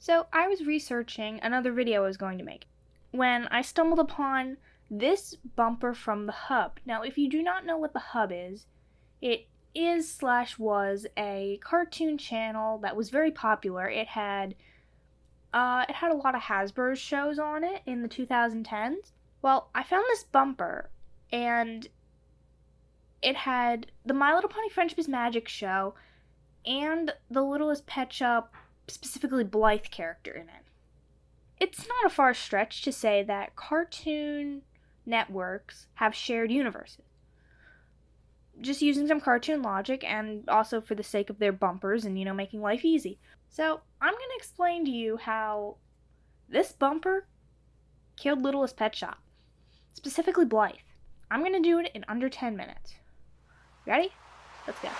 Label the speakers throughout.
Speaker 1: So I was researching another video I was going to make when I stumbled upon this bumper from the Hub. Now, if you do not know what the Hub is, it is/was a cartoon channel that was very popular. It had a lot of Hasbro shows on it in the 2010s. Well, I found this bumper, and it had the My Little Pony Friendship is Magic show and the Littlest Pet Shop, specifically Blythe character in it. It's not a far stretch to say that cartoon networks have shared universes. Just using some cartoon logic and also for the sake of their bumpers and, making life easy. So, I'm going to explain to you how this bumper killed Littlest Pet Shop. Specifically Blythe. I'm going to do it in under 10 minutes. Ready? Let's go.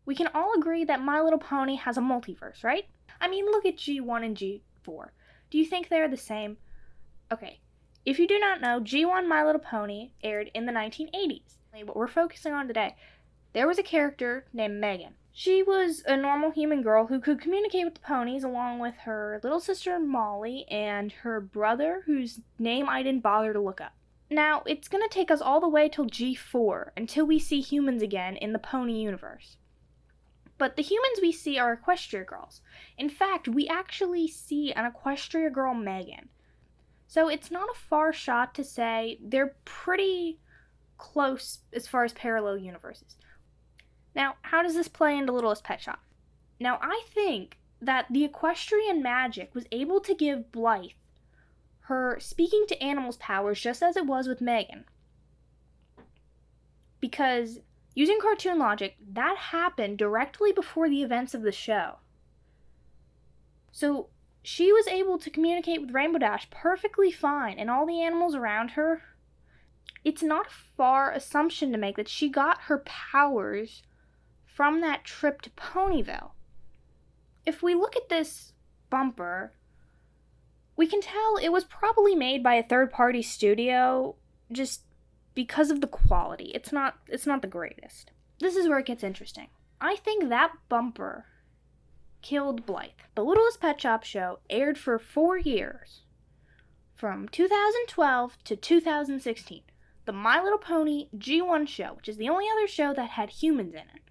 Speaker 1: We can all agree that My Little Pony has a multiverse, right? I mean, look at G1 and G4. Do you think they're the same? Okay, if you do not know, G1 My Little Pony aired in the 1980s. What we're focusing on today, there was a character named Megan. She was a normal human girl who could communicate with the ponies along with her little sister Molly and her brother, whose name I didn't bother to look up. Now, it's going to take us all the way till G4 until we see humans again in the pony universe. But the humans we see are Equestria girls. In fact, we actually see an Equestria girl, Megan. So it's not a far shot to say they're pretty close as far as parallel universes. Now, how does this play into Littlest Pet Shop? Now, I think that the equestrian magic was able to give Blythe her speaking to animals powers just as it was with Megan. Because using cartoon logic, that happened directly before the events of the show. So she was able to communicate with Rainbow Dash perfectly fine, and all the animals around her. It's not a far assumption to make that she got her powers from that trip to Ponyville. If we look at this bumper, we can tell it was probably made by a third-party studio just because of the quality. It's not the greatest. This is where it gets interesting. I think that bumper killed Blythe. The Littlest Pet Shop show aired for 4 years, from 2012 to 2016. The My Little Pony G1 show, which is the only other show that had humans in it.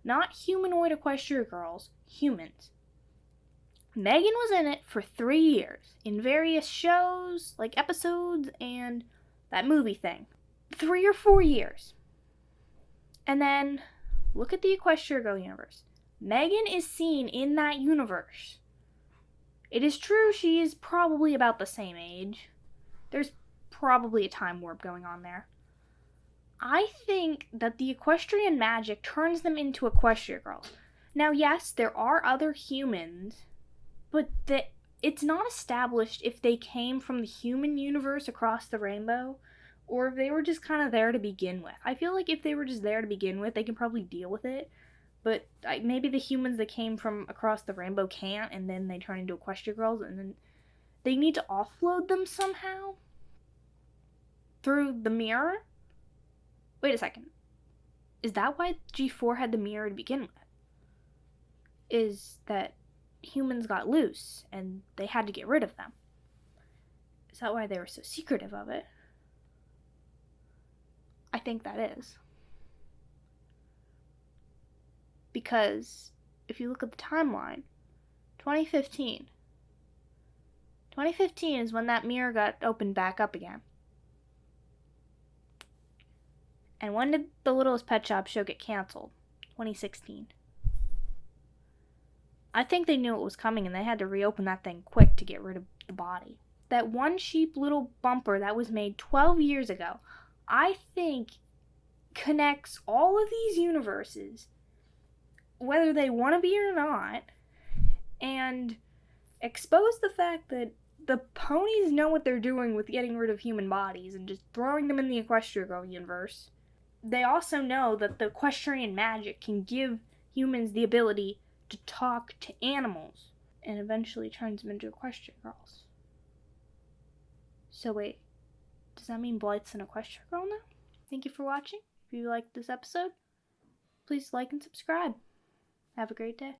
Speaker 1: Not humanoid Equestria girls, humans. Megan was in it for 3 years, in various shows, like episodes, and that movie thing. 3 or 4 years. And then, look at the Equestria Girl universe. Megan is seen in that universe. It is true she is probably about the same age. There's probably a time warp going on there. I think that the equestrian magic turns them into Equestria Girls. Now, yes, there are other humans, but it's not established if they came from the human universe across the rainbow, or if they were just kind of there to begin with. I feel like if they were just there to begin with, they can probably deal with it, but maybe the humans that came from across the rainbow can't, and then they turn into Equestria Girls, and then they need to offload them somehow through the mirror? Wait a second. Is that why G4 had the mirror to begin with? Is that humans got loose and they had to get rid of them? Is that why they were so secretive of it? I think that is. Because if you look at the timeline, 2015 is when that mirror got opened back up again. And when did the Littlest Pet Shop show get canceled? 2016. I think they knew it was coming and they had to reopen that thing quick to get rid of the body. That one cheap little bumper that was made 12 years ago, I think connects all of these universes, whether they want to be or not, and expose the fact that the ponies know what they're doing with getting rid of human bodies and just throwing them in the Equestria Girl universe. They also know that the equestrian magic can give humans the ability to talk to animals and eventually turns them into Equestria Girls. So wait, does that mean Blythe's an Equestria Girl now? Thank you for watching. If you liked this episode, please like and subscribe. Have a great day.